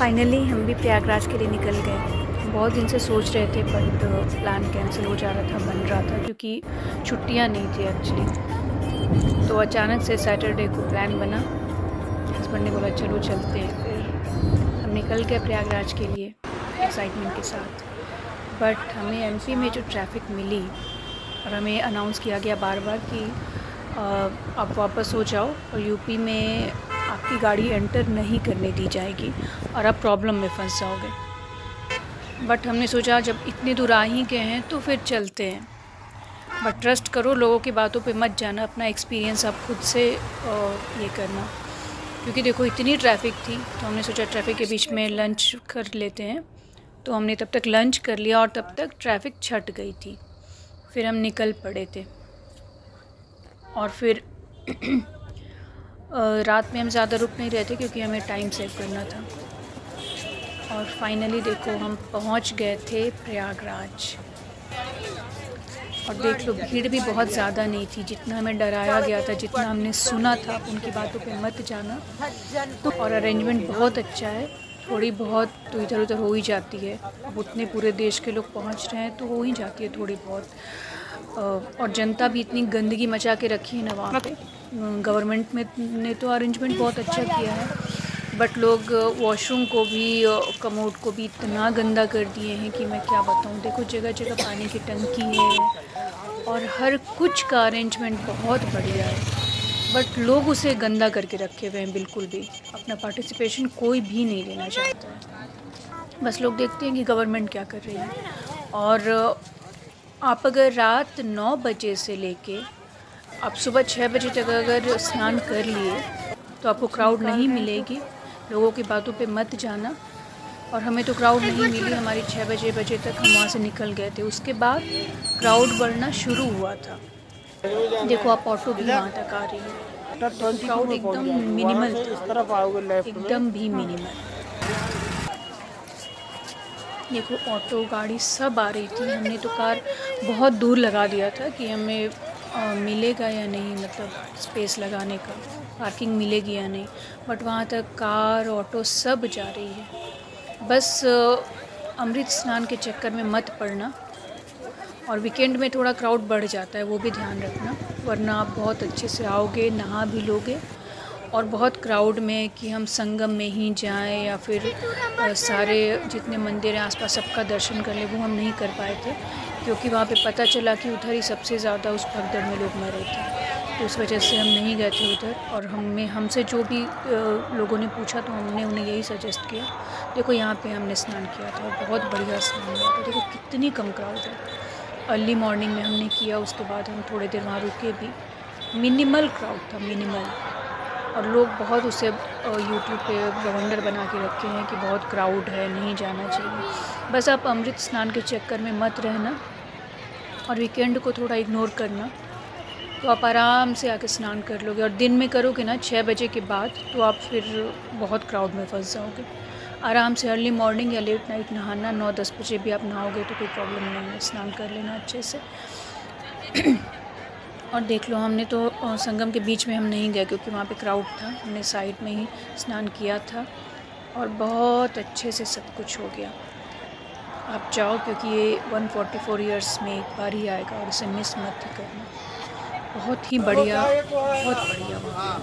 Finally हम भी प्रयागराज के लिए निकल गए। बहुत दिन से सोच रहे थे बट प्लान कैंसिल हो जा रहा था, बन रहा था क्योंकि छुट्टियां नहीं थी एक्चुअली। तो अचानक से सैटरडे को प्लान बना, हस्बैंड ने बोला चलो चलते हैं। फिर हम निकल गए प्रयागराज के लिए एक्साइटमेंट के साथ। बट हमें एमपी में जो ट्रैफिक मिली और हमें अनाउंस किया गया बार बार कि आप वापस हो जाओ और यूपी में आपकी गाड़ी एंटर नहीं करने दी जाएगी और आप प्रॉब्लम में फंस जाओगे। बट हमने सोचा जब इतने दूर आ ही गए हैं तो फिर चलते हैं। बट ट्रस्ट करो, लोगों की बातों पे मत जाना, अपना एक्सपीरियंस आप खुद से ये करना। क्योंकि देखो इतनी ट्रैफिक थी तो हमने सोचा ट्रैफिक के बीच में लंच कर लेते हैं। तो हमने तब तक लंच कर लिया और तब तक ट्रैफिक छट गई थी। फिर हम निकल पड़े थे और फिर रात में हम ज़्यादा रुक नहीं रहे थे क्योंकि हमें टाइम सेव करना था। और फाइनली देखो हम पहुंच गए थे प्रयागराज। और देख लो भीड़ भी बहुत ज़्यादा नहीं थी जितना हमें डराया गया था, जितना हमने सुना था। उनकी बातों पे मत जाना। और अरेंजमेंट बहुत अच्छा है, थोड़ी बहुत तो इधर उधर हो ही जाती है। अब उतने पूरे देश के लोग पहुंच रहे हैं तो हो ही जाती है थोड़ी बहुत। और जनता भी इतनी गंदगी मचा के रखी है ना वहाँ पे। गवर्नमेंट में ने तो अरेंजमेंट बहुत अच्छा किया है, बट लोग वॉशरूम को भी कमोड को भी इतना गंदा कर दिए हैं कि मैं क्या बताऊँ। देखो जगह जगह पानी की टंकी है और हर कुछ का अरेंजमेंट बहुत बढ़िया है, बट लोग उसे गंदा करके रखे हुए हैं। बिल्कुल भी अपना पार्टिसिपेशन कोई भी नहीं लेना चाहता है। बस लोग देखते हैं कि गवर्नमेंट क्या कर रही है। और आप अगर रात 9 बजे से लेके आप सुबह 6 बजे तक अगर स्नान कर लिए तो आपको क्राउड नहीं मिलेगी। लोगों की बातों पे मत जाना। और हमें तो क्राउड नहीं मिली, हमारी 6 बजे तक हम वहाँ से निकल गए थे। उसके बाद क्राउड बढ़ना शुरू हुआ था। देखो आप ऑटो भी वहाँ तक आ रही है तो क्राउड एकदम मिनिमल था, एकदम भी मिनिमल। देखो ऑटो गाड़ी सब आ रही थी। हमने तो कार बहुत दूर लगा दिया था कि हमें मिलेगा या नहीं, मतलब स्पेस लगाने का, पार्किंग मिलेगी या नहीं। बट वहाँ तक कार ऑटो सब जा रही है। बस अमृत स्नान के चक्कर में मत पड़ना। और वीकेंड में थोड़ा क्राउड बढ़ जाता है, वो भी ध्यान रखना, वरना आप बहुत अच्छे से आओगे, नहा भी लोगे। और बहुत क्राउड में कि हम संगम में ही जाएं या फिर सारे जितने मंदिर हैं आसपास सबका दर्शन कर ले, वो हम नहीं कर पाए थे क्योंकि वहाँ पे पता चला कि उधर ही सबसे ज़्यादा उस भगदड़ में लोग मरे थे। तो उस वजह से हम नहीं गए थे उधर। और हमसे जो भी लोगों ने पूछा तो हमने उन्हें यही सजेस्ट किया। देखो यहाँ पे हमने स्नान किया था और बहुत बढ़िया स्नान हुआ था। देखो कितनी कम क्राउड है। अर्ली मॉर्निंग में हमने किया, उसके बाद हम थोड़ी देर वहाँ रुके भी। मिनिमल क्राउड था, मिनिमल। और लोग बहुत उसे यूट्यूब पे बवंडर बना के रखे हैं कि बहुत क्राउड है, नहीं जाना चाहिए। बस आप अमृत स्नान के चक्कर में मत रहना और वीकेंड को थोड़ा इग्नोर करना, तो आप आराम से आके स्नान कर लोगे। और दिन में करोगे ना 6 बजे के बाद तो आप फिर बहुत क्राउड में फंस जाओगे। आराम से अर्ली मॉर्निंग या लेट नाइट नहाना, 9-10 बजे भी आप नहाओगे तो कोई प्रॉब्लम नहीं है, स्नान कर लेना अच्छे से। और देख लो हमने तो संगम के बीच में हम नहीं गए क्योंकि वहाँ पे क्राउड था। हमने साइड में ही स्नान किया था और बहुत अच्छे से सब कुछ हो गया। आप जाओ क्योंकि ये 144 ईयर्स में एक बार ही आएगा और इसे मिस मत ही करना। बहुत ही बढ़िया, बहुत बढ़िया वहाँ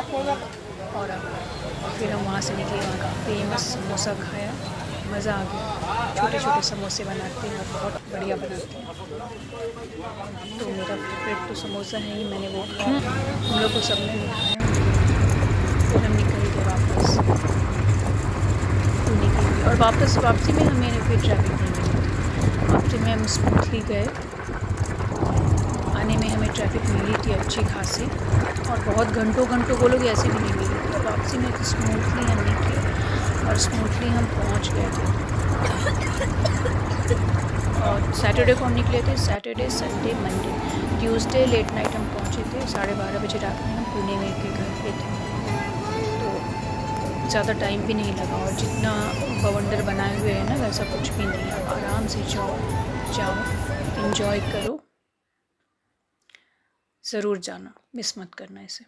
पे। और फिर हम वहाँ से निकले, वहाँ का फेमस समोसा खाया, मज़ा आ गया। छोटे छोटे समोसे बनाते हैं और बहुत बढ़िया बनाते हैं। तो मेरा फेवरेट तो समोसा है ही, मैंने वो खाया, हम लोग को सबने नहीं खाया। फिर हम निकल गए वापस, तो निकल गए। और वापसी में हमें फिर ट्रैफिक नहीं मिली। वापसी में हम स्मूथली गए, आने में हमें ट्रैफिक मिली थी अच्छी खासी, और बहुत घंटों बोलोगे ऐसे भी नहीं मिली थी। और वापसी में तो स्मूथली हम निकले और स्मूथली हम पहुंच गए थे। और सैटरडे को हम निकले थे, Saturday Sunday Monday Tuesday late night हम पहुंचे थे। 12:30 बजे रात में हम पुणे में के घर पे थे। तो ज़्यादा टाइम भी नहीं लगा और जितना बवंडर बनाए हुए हैं ना वैसा कुछ भी नहीं है। आराम से जाओ एंजॉय करो, ज़रूर जाना, मिस मत करना इसे।